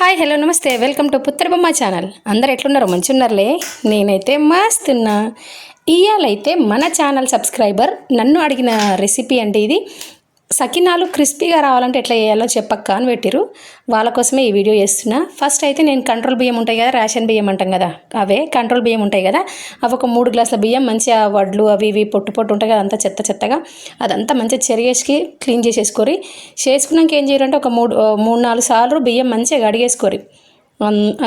Hi hello నమస్తే welcome to పుత్రబొమ్మ channel. అందరు ఎట్లున్నారు? మంచిగున్నారులే. నేనైతే మస్తున్నా. ఇవాళైతే మన ఛానల్ సబ్స్క్రైబర్ నన్ను అడిగిన రెసిపీ అంటే ఇది సకినాలు క్రిస్పీగా రావాలంటే ఎట్లా చేయాలో చెప్పక్క అని పెట్టిరు. వాళ్ళ కోసమే ఈ వీడియో చేస్తున్నా. ఫస్ట్ అయితే నేను కంట్రోల్ బియ్యం ఉంటాయి కదా, రేషన్ బియ్యం అంటాం కదా, అవే కంట్రోల్ బియ్యం ఉంటాయి కదా, అవి ఒక 3 గ్లాసుల బియ్యం మంచిగా వడ్లు అవి ఇవి పొట్టు పొట్టు ఉంటాయి కదా, అంతా చెత్త చెత్తగా అదంతా మంచిగా చెరిగేసి క్లీన్ చేసేసుకోరి. చేసుకున్నాక ఏం చేయాలంటే ఒక 3-4 సార్లు బియ్యం మంచిగా కడిగేసుకోరి.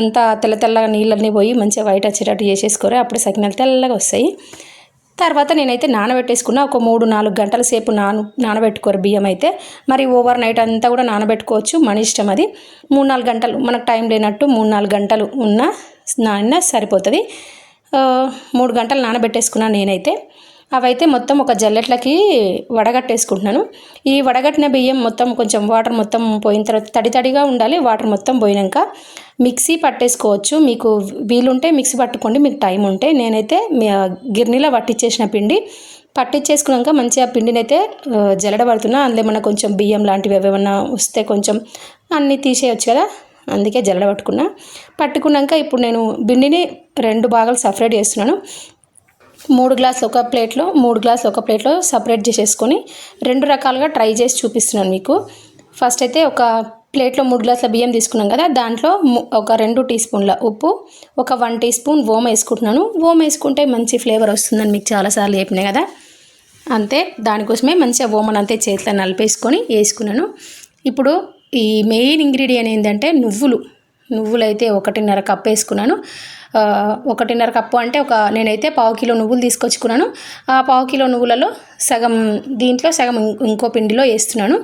అంతా తెల్ల తెల్లగా నీళ్ళన్నీ పోయి మంచిగా వైట్ వచ్చేటట్టు చేసేసుకోరి. అప్పుడు సకినాలు తెల్లగా వస్తాయి. తర్వాత నేనైతే నానబెట్టేసుకున్నా. ఒక 3-4 గంటల సేపు నానబెట్టుకోరు బియ్యం అయితే. మరి ఓవర్ నైట్ అంతా కూడా నానబెట్టుకోవచ్చు, మన ఇష్టం అది. 3-4 గంటలు మనకు టైం లేనట్టు 3-4 గంటలు నానినా సరిపోతుంది. 3 గంటలు నానబెట్టేసుకున్నాను నేనైతే. అవైతే మొత్తం ఒక జల్లెట్లకి వడగట్టేసుకుంటున్నాను. ఈ వడగట్టిన బియ్యం మొత్తం కొంచెం వాటర్ మొత్తం పోయిన తర్వాత తడిగా ఉండాలి. వాటర్ మొత్తం పోయినాక మిక్సీ పట్టేసుకోవచ్చు. మీకు వీలుంటే మిక్సీ పట్టుకోండి, మీకు టైం ఉంటే. నేనైతే గిర్నీలో పట్టించేసిన పిండి పట్టించేసుకున్నాక మంచిగా పిండిని అయితే జల్లడబడుతున్నా. అందులో ఏమన్నా కొంచెం బియ్యం లాంటివి ఏమైనా వస్తే కొంచెం అన్నీ తీసేయచ్చు కదా, అందుకే పట్టుకున్నాక ఇప్పుడు నేను పిండిని 2 భాగాలు సపరేట్ చేస్తున్నాను. 3 గ్లాసులు ఒక ప్లేట్లో, 3 గ్లాసులు ఒక ప్లేట్లో సపరేట్ చేసేసుకొని 2 రకాలుగా ట్రై చేసి చూపిస్తున్నాను మీకు. ఫస్ట్ అయితే ఒక ప్లేట్లో 3 గ్లాసుల బియ్యం తీసుకున్నాం కదా, దాంట్లో ఒక 2 టీ స్పూన్ల ఉప్పు, ఒక 1 టీ స్పూన్ ఓమ వేసుకుంటున్నాను. ఓమ వేసుకుంటే మంచి ఫ్లేవర్ వస్తుందని మీకు చాలాసార్లు చెప్పినాయి కదా, అంతే దానికోసమే మంచిగా ఓమను అంతే చేతిలో నలిపేసుకొని వేసుకున్నాను. ఇప్పుడు ఈ మెయిన్ ఇంగ్రీడియంట్ ఏంటంటే నువ్వులు అయితే 1.5 కప్పు వేసుకున్నాను. 1.5 కప్పు అంటే నేనైతే 1/2 కిలో నువ్వులు తీసుకొచ్చుకున్నాను. ఆ 1/2 కిలో నువ్వులలో దీంట్లో సగం ఇంకో పిండిలో వేస్తున్నాను.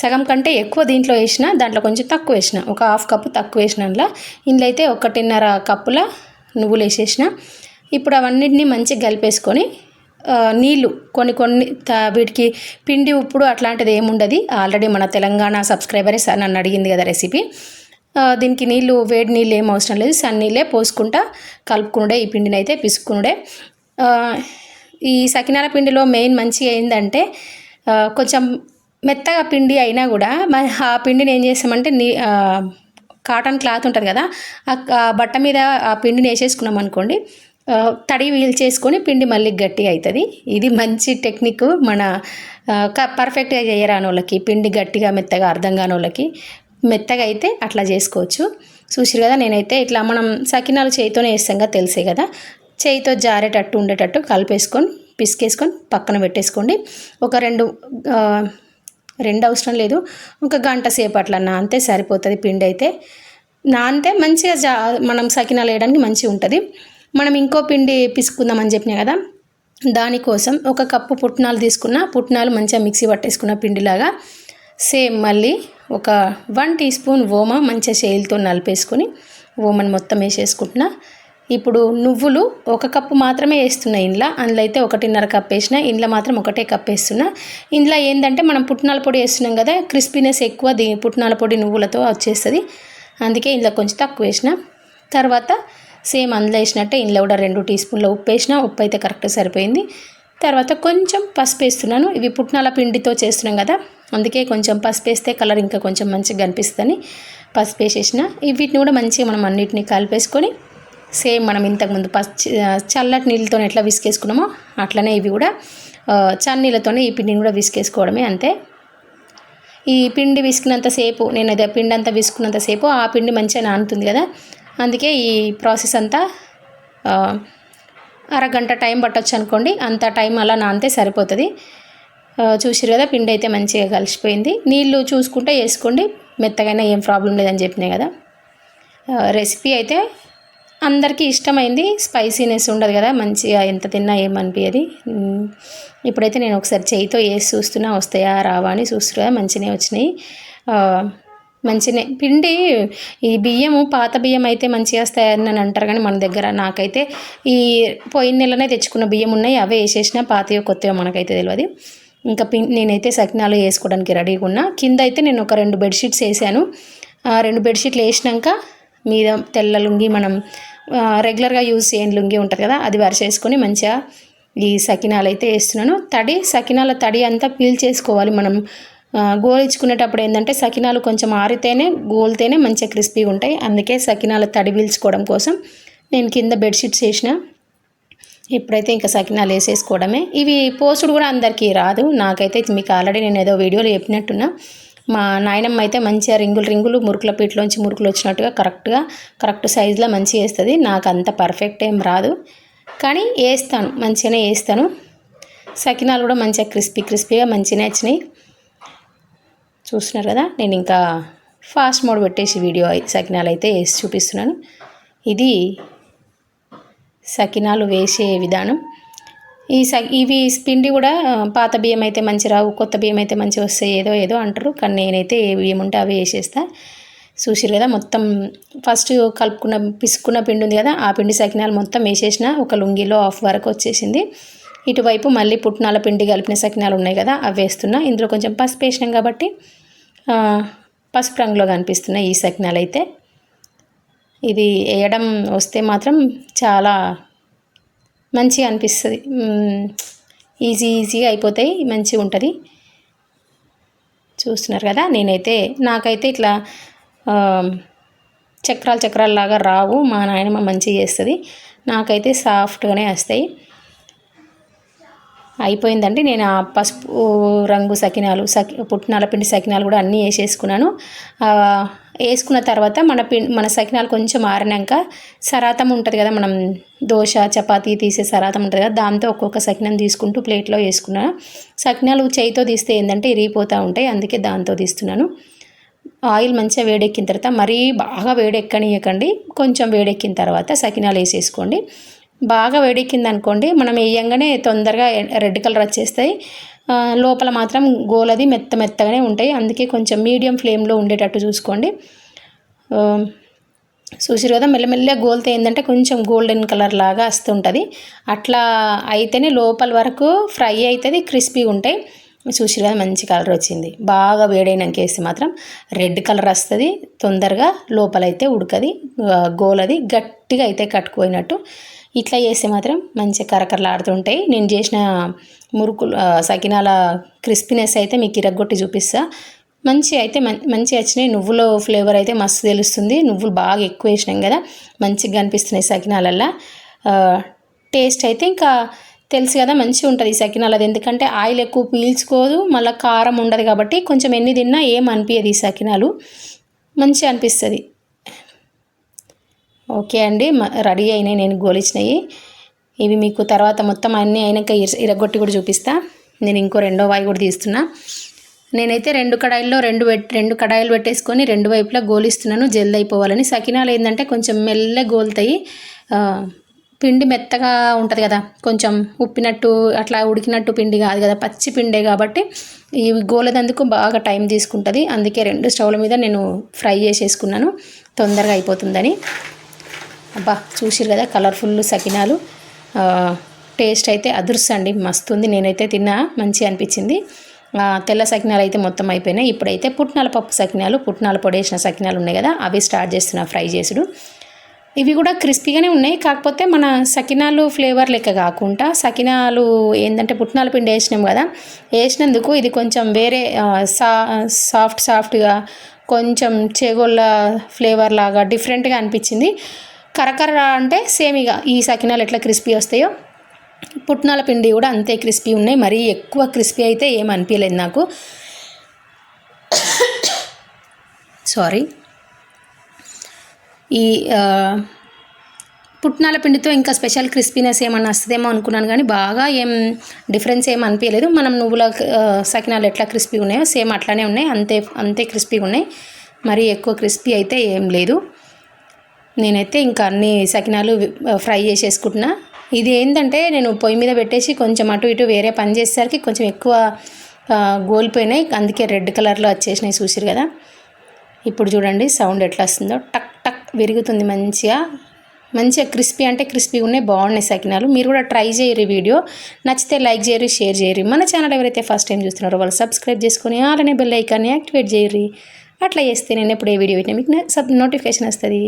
సగం కంటే ఎక్కువ దీంట్లో వేసిన, దాంట్లో కొంచెం తక్కువ వేసిన, ఒక 1/2 కప్పు తక్కువ వేసిన. ఇందులో అయితే 1.5 కప్పుల నువ్వులు వేసేసిన. ఇప్పుడు అవన్నిటినీ మంచిగా కలిపేసుకొని నీళ్ళు కొన్ని వీటికి పిండి ఉప్పుడు అట్లాంటిది ఏముండదు. ఆల్రెడీ మన తెలంగాణ సబ్స్క్రైబరే నన్ను అడిగింది కదా రెసిపీ. దీనికి వేడి నీళ్ళు ఏం అవసరం లేదు, సన్నీళ్ళే పోసుకుంటా కలుపుకునుడే. ఈ పిండిని అయితే పిసుకునుడే. ఈ సకినాల పిండిలో మెయిన్ మంచిగా ఏంటంటే కొంచెం మెత్తగా పిండి అయినా కూడా ఆ పిండిని ఏం చేస్తామంటే కాటన్ క్లాత్ ఉంటుంది కదా, ఆ బట్ట మీద ఆ పిండిని వేసేసుకున్నాం అనుకోండి, తడి వీల్చేసుకొని పిండి మళ్ళీ గట్టిగా అవుతుంది. ఇది మంచి టెక్నిక్. మన పర్ఫెక్ట్గా చేయరాని వాళ్ళకి, పిండి గట్టిగా మెత్తగా అర్థం కాని వాళ్ళకి మెత్తగా అయితే అట్లా చేసుకోవచ్చు. చూసిరు కదా, నేనైతే ఇట్లా మనం సకినాలు చేయితోనే వేస్తాం కదా, తెలిసే కదా, చేయితో జారేటట్టు ఉండేటట్టు కలిపేసుకొని పిసికేసుకొని పక్కన పెట్టేసుకోండి. ఒక 2 అవసరం లేదు, ఒక గంట సేపు అట్లా నానితే సరిపోతుంది. పిండి అయితే నానితే మంచిగా మనం సకినాలు వేయడానికి మంచిగా ఉంటుంది. మనం ఇంకో పిండి పిసుకుందామని చెప్పినా కదా, దానికోసం 1 కప్పు పుట్నాలు తీసుకున్న, పుట్నాలు మంచిగా మిక్సీ పట్టేసుకున్న పిండిలాగా సేమ్ మళ్ళీ ఒక 1 టీ స్పూన్ ఓమ మంచిగా చేయిలతో నలిపేసుకొని ఓమని మొత్తం వేసేసుకుంటున్నా. ఇప్పుడు నువ్వులు 1 కప్పు మాత్రమే వేస్తున్నా. అందులో అయితే 1.5 కప్పు వేసిన, ఇందులో మాత్రం 1 కప్పు వేస్తున్నా. ఇందులో ఏంటంటే మనం పుట్నాల పొడి వేస్తున్నాం కదా, క్రిస్పీనెస్ ఎక్కువ పుట్నాల పొడి నువ్వులతో వచ్చేస్తుంది, అందుకే ఇందులో కొంచెం తక్కువ వేసిన. తర్వాత సేమ్ అందులో వేసినట్టే ఇందులో కూడా 2 టీ స్పూన్ల ఉప్పు వేసిన. ఉప్పు అయితే కరెక్ట్ సరిపోయింది. తర్వాత కొంచెం పసుపు వేస్తున్నాను. ఇవి పుట్నాల పిండితో చేస్తున్నాం కదా, అందుకే కొంచెం పసుపు వేస్తే కలర్ ఇంకా కొంచెం మంచిగా కనిపిస్తుందని పసుపు వేసేసిన. వీటిని కూడా మంచిగా మనం అన్నిటిని కలిపేసుకొని సేమ్ మనం ఇంతకుముందు చల్లటి నీళ్ళతో ఎట్లా విసికేసుకున్నామో అట్లనే ఇవి కూడా చన్నీళ్ళతోనే ఈ పిండిని కూడా విసికేసుకోవడమే, అంతే. ఈ పిండి విసికినంతసేపు, నేను అదే పిండి అంతా విసుకున్నంతసేపు ఆ పిండి మంచిగా నానుతుంది కదా, అందుకే ఈ ప్రాసెస్ అంతా అరగంట టైం పట్టొచ్చు అనుకోండి. అంత టైం అలా నానితే సరిపోతుంది. చూసిరు కదా, పిండి అయితే మంచిగా కలిసిపోయింది. నీళ్ళు చూసుకుంటే వేసుకోండి, మెత్తగైనా ఏం ప్రాబ్లం లేదని చెప్పినాయి కదా. రెసిపీ అయితే అందరికీ ఇష్టమైంది. స్పైసీనెస్ ఉండదు కదా, మంచిగా ఎంత తిన్నా ఏమనిపించదు. ఇప్పుడైతే నేను ఒకసారి చేయితో వేసి చూస్తున్నా, వస్తాయా రావా అని చూస్తున్నా. మంచిగా వచ్చినాయి. మంచిగా పిండి ఈ బియ్యము పాత బియ్యం అయితే మంచిగా వస్తాయని అని అంటారు, కానీ మన దగ్గర నాకైతే ఈ పోయిన నెలనే తెచ్చుకున్న బియ్యం ఉన్నాయి, అవే వేసేసిన. పాతయో కొత్తయో మనకైతే తెలియదు. ఇంకా నేనైతే సకినాలు వేసుకోవడానికి రెడీగా ఉన్నా. కింద అయితే నేను ఒక 2 బెడ్షీట్స్ వేసాను. 2 బెడ్షీట్లు వేసినాక మీద తెల్ల లుంగి, మనం రెగ్యులర్గా యూజ్ చేయని లుంగి ఉంటుంది కదా, అది వరిసేసుకొని మంచిగా ఈ సకినాలు అయితే వేస్తున్నాను. సకినాల తడి అంతా పీల్ చేసుకోవాలి మనం గోలించుకునేటప్పుడు ఏంటంటే సకినాలు కొంచెం ఆరితేనే గోలితేనే మంచిగా క్రిస్పీగా ఉంటాయి. అందుకే సకినాలు తడి పీల్చుకోవడం కోసం నేను కింద బెడ్షీట్స్ వేసిన. ఇప్పుడైతే ఇంకా సకినాలు వేసేసుకోవడమే. ఇవి పోసుడు కూడా అందరికీ రాదు. నాకైతే మీకు ఆల్రెడీ నేను ఏదో వీడియోలో చెప్పినట్టున్నా. మా నాయనమ్మ అయితే మంచిగా రింగులు మురుకుల పీటలోంచి మురుకులు వచ్చినట్టుగా కరెక్ట్ సైజులో మంచిగా వేస్తుంది. నాకు అంత పర్ఫెక్ట్ ఏం రాదు, కానీ వేస్తాను, మంచిగానే వేస్తాను. సకినాలు కూడా మంచిగా క్రిస్పీగా మంచిగానే వచ్చినాయి. చూస్తున్నారు కదా, నేను ఇంకా ఫాస్ట్ మోడ్ పెట్టేసి వీడియో సకినాలు అయితే వేసి చూపిస్తున్నాను. ఇది సకినాలు వేసే విధానం. ఇవి పిండి కూడా పాత బియ్యం అయితే మంచి రావు, కొత్త బియ్యం అయితే మంచిగా వస్తాయి ఏదో అంటారు. కానీ నేనైతే ఏ బియ్యం ఉంటే అవి వేసేస్తా. చూసిరు కదా, మొత్తం ఫస్ట్ పిసుకున్న పిండి ఉంది కదా, ఆ పిండి సకినాలు మొత్తం వేసేసిన. ఒక లుంగిలో హాఫ్ వరకు వచ్చేసింది. ఇటువైపు మళ్ళీ పుట్నాల పిండి కలిపిన సకినాలు ఉన్నాయి కదా, అవి వేస్తున్నా. ఇందులో కొంచెం పసుపు వేసినాం కాబట్టి పసుపు రంగులో కనిపిస్తున్నాయి ఈ సకినాలు అయితే. ఇది వేయడం వస్తే మాత్రం చాలా మంచిగా అనిపిస్తుంది. ఈజీగా అయిపోతాయి, మంచిగా ఉంటుంది. చూస్తున్నారు కదా, నాకైతే ఇట్లా చక్రాలు లాగా రావు. మా నాయనమ్మ మంచిగా చేస్తుంది. నాకైతే సాఫ్ట్గానే వస్తాయి. అయిపోయిందండి. నేను ఆ పసుపు రంగు సకినాలు పుట్నాల పిండి సకినాలు కూడా అన్నీ వేసేసుకున్నాను. వేసుకున్న తర్వాత మన సకినాలు కొంచెం ఆరినాక సరాతం ఉంటుంది కదా, మనం దోశ చపాతీ తీసే సరాతం ఉంటుంది కదా, దాంతో ఒక్కొక్క సకినం తీసుకుంటూ ప్లేట్లో వేసుకున్నాను. సకినాలు చేయితో తీస్తే ఏంటంటే ఇరిగిపోతూ ఉంటాయి, అందుకే దాంతో తీస్తున్నాను. ఆయిల్ మంచిగా వేడెక్కిన తర్వాత, మరీ బాగా వేడెక్కనియకండి, కొంచెం వేడెక్కిన తర్వాత సకినాలు వేసేసుకోండి. బాగా వేడెక్కింది అనుకోండి, మనం వేయంగానే తొందరగా రెడ్ కలర్ వచ్చేస్తాయి. లోపల మాత్రం గోలది మెత్తగానే ఉంటాయి. అందుకే కొంచెం మీడియం ఫ్లేమ్లో ఉండేటట్టు చూసుకోండి. చూసిరు కదా, మెల్లమెల్లగా గోలితే ఏంటంటే కొంచెం గోల్డెన్ కలర్ లాగా వస్తుంటుంది. అట్లా అయితేనే లోపల వరకు ఫ్రై అవుతుంది, క్రిస్పీగా ఉంటాయి. చూసిరు కదా, మంచి కలర్ వచ్చింది. బాగా వేడైనాక వేస్తే మాత్రం రెడ్ కలర్ వస్తుంది, తొందరగా లోపలైతే ఉడకది, గోలది గట్టిగా అయితే కట్టుకుపోయినట్టు. ఇట్లా చేస్తే మాత్రం మంచిగా కరకరలాడుతుంటాయి. నేను చేసిన మురుకులు సకినాల క్రిస్పీనెస్ అయితే మీకు ఇరగొట్టి చూపిస్తా. మంచిగా వచ్చినాయి. నువ్వుల ఫ్లేవర్ అయితే మస్తు తెలుస్తుంది. నువ్వులు బాగా ఎక్కువ వేసినాం కదా, మంచిగా అనిపిస్తున్నాయి సకినాలల్లో. టేస్ట్ అయితే ఇంకా తెలుసు కదా, మంచిగా ఉంటుంది ఈ సకినాలది. ఎందుకంటే ఆయిల్ ఎక్కువ పీల్చుకోదు, మళ్ళీ కారం ఉండదు కాబట్టి కొంచెం ఎన్ని తిన్నా ఏం అనిపించదు. ఈ సకినాలు మంచిగా అనిపిస్తుంది. ఓకే అండి, రెడీ అయినాయి నేను గోలిచ్చినాయి. ఇవి మీకు తర్వాత మొత్తం అన్నీ అయినాక ఇరగొట్టి కూడా చూపిస్తా. నేను ఇంకో రెండో వాయి కూడా తీస్తున్నా. నేనైతే రెండు కడాయిలు పెట్టేసుకొని రెండు వైపులా గోలిస్తున్నాను, జల్ది అయిపోవాలని. సకినాలు ఏంటంటే కొంచెం మెల్లగా గోలుతాయి. పిండి మెత్తగా ఉంటుంది కదా, కొంచెం ఉప్పినట్టు అట్లా ఉడికినట్టు పిండి కాదు కదా, పచ్చి పిండే కాబట్టి ఇవి గోలేదందుకు బాగా టైం తీసుకుంటుంది. అందుకే రెండు స్టవ్ల మీద నేను ఫ్రై చేసేసుకున్నాను, తొందరగా అయిపోతుందని. అబ్బా, చూసిరు కదా కలర్ఫుల్ సకినాలు. టేస్ట్ అయితే అదుర్సండి, మస్తు ఉంది. నేనైతే తిన్నా, మంచిగా అనిపించింది. తెల్ల సకినాలు అయితే మొత్తం అయిపోయినాయి. ఇప్పుడైతే పుట్నాల పప్పు సకినాలు, పుట్నాల పొడి వేసిన సకినాలు ఉన్నాయి కదా, అవి స్టార్ట్ చేస్తున్నా ఫ్రై చేసుడు. ఇవి కూడా క్రిస్పీగానే ఉన్నాయి, కాకపోతే మన సకినాలు ఫ్లేవర్ లెక్క కాకుండా సకినాలు ఏంటంటే పుట్నాల పిండి వేసినాం కదా, వేసినందుకు ఇది కొంచెం వేరే సాఫ్ట్గా కొంచెం చేగోళ్ళ ఫ్లేవర్ లాగా డిఫరెంట్గా అనిపించింది. కరకర అంటే సేమ్ ఇక ఈ సకినాలు ఎట్లా క్రిస్పీ వస్తాయో పుట్నాల పిండి కూడా అంతే క్రిస్పీ ఉన్నాయి. మరీ ఎక్కువ క్రిస్పీ అయితే ఏం అనిపించలేదు నాకు. సారీ. ఈ పుట్నాల పిండితో ఇంకా స్పెషల్ క్రిస్పీనెస్ ఏమన్నా వస్తుందేమో అనుకున్నాను, కానీ బాగా ఏం డిఫరెన్స్ ఏం అనిపించలేదు. మనం నువ్వుల సకినాలు ఎట్లా క్రిస్పీ ఉన్నాయో సేమ్ అట్లానే ఉన్నాయి, అంతే క్రిస్పీగా ఉన్నాయి. మరీ ఎక్కువ క్రిస్పీ అయితే ఏం లేదు. నేనైతే ఇంకా అన్ని సకినాలు ఫ్రై చేసేసుకుంటున్నా. ఇది ఏంటంటే నేను పొయ్యి మీద పెట్టేసి కొంచెం అటు ఇటు వేరే పని చేసేసరికి కొంచెం ఎక్కువ గోలిపోయినాయి, అందుకే రెడ్ కలర్లో వచ్చేసినాయి. చూసిరు కదా, ఇప్పుడు చూడండి సౌండ్ ఎట్లా వస్తుందో, టక్ టక్ విరుగుతుంది. మంచిగా క్రిస్పీ అంటే క్రిస్పీ ఉన్నాయి, బాగున్నాయి సకినాలు. మీరు కూడా ట్రై చేయరు. వీడియో నచ్చితే లైక్ చేయరు, షేర్ చేయరు. మన ఛానల్ ఎవరైతే ఫస్ట్ టైం చూస్తున్నారో వాళ్ళు సబ్స్క్రైబ్ చేసుకొని అలానే బెల్ ఐకాన్ని యాక్టివేట్ చేయరు. అట్లా చేస్తే నేను ఎప్పుడు ఏ వీడియో పెట్టినా మీకు నోటిఫికేషన్ వస్తుంది.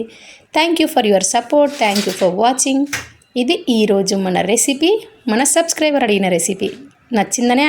Thank you for your support, thank you for watching. ఇది ఈరోజు మన రెసిపీ, మన సబ్స్క్రైబర్ అడిగిన రెసిపీ. నచ్చిందనే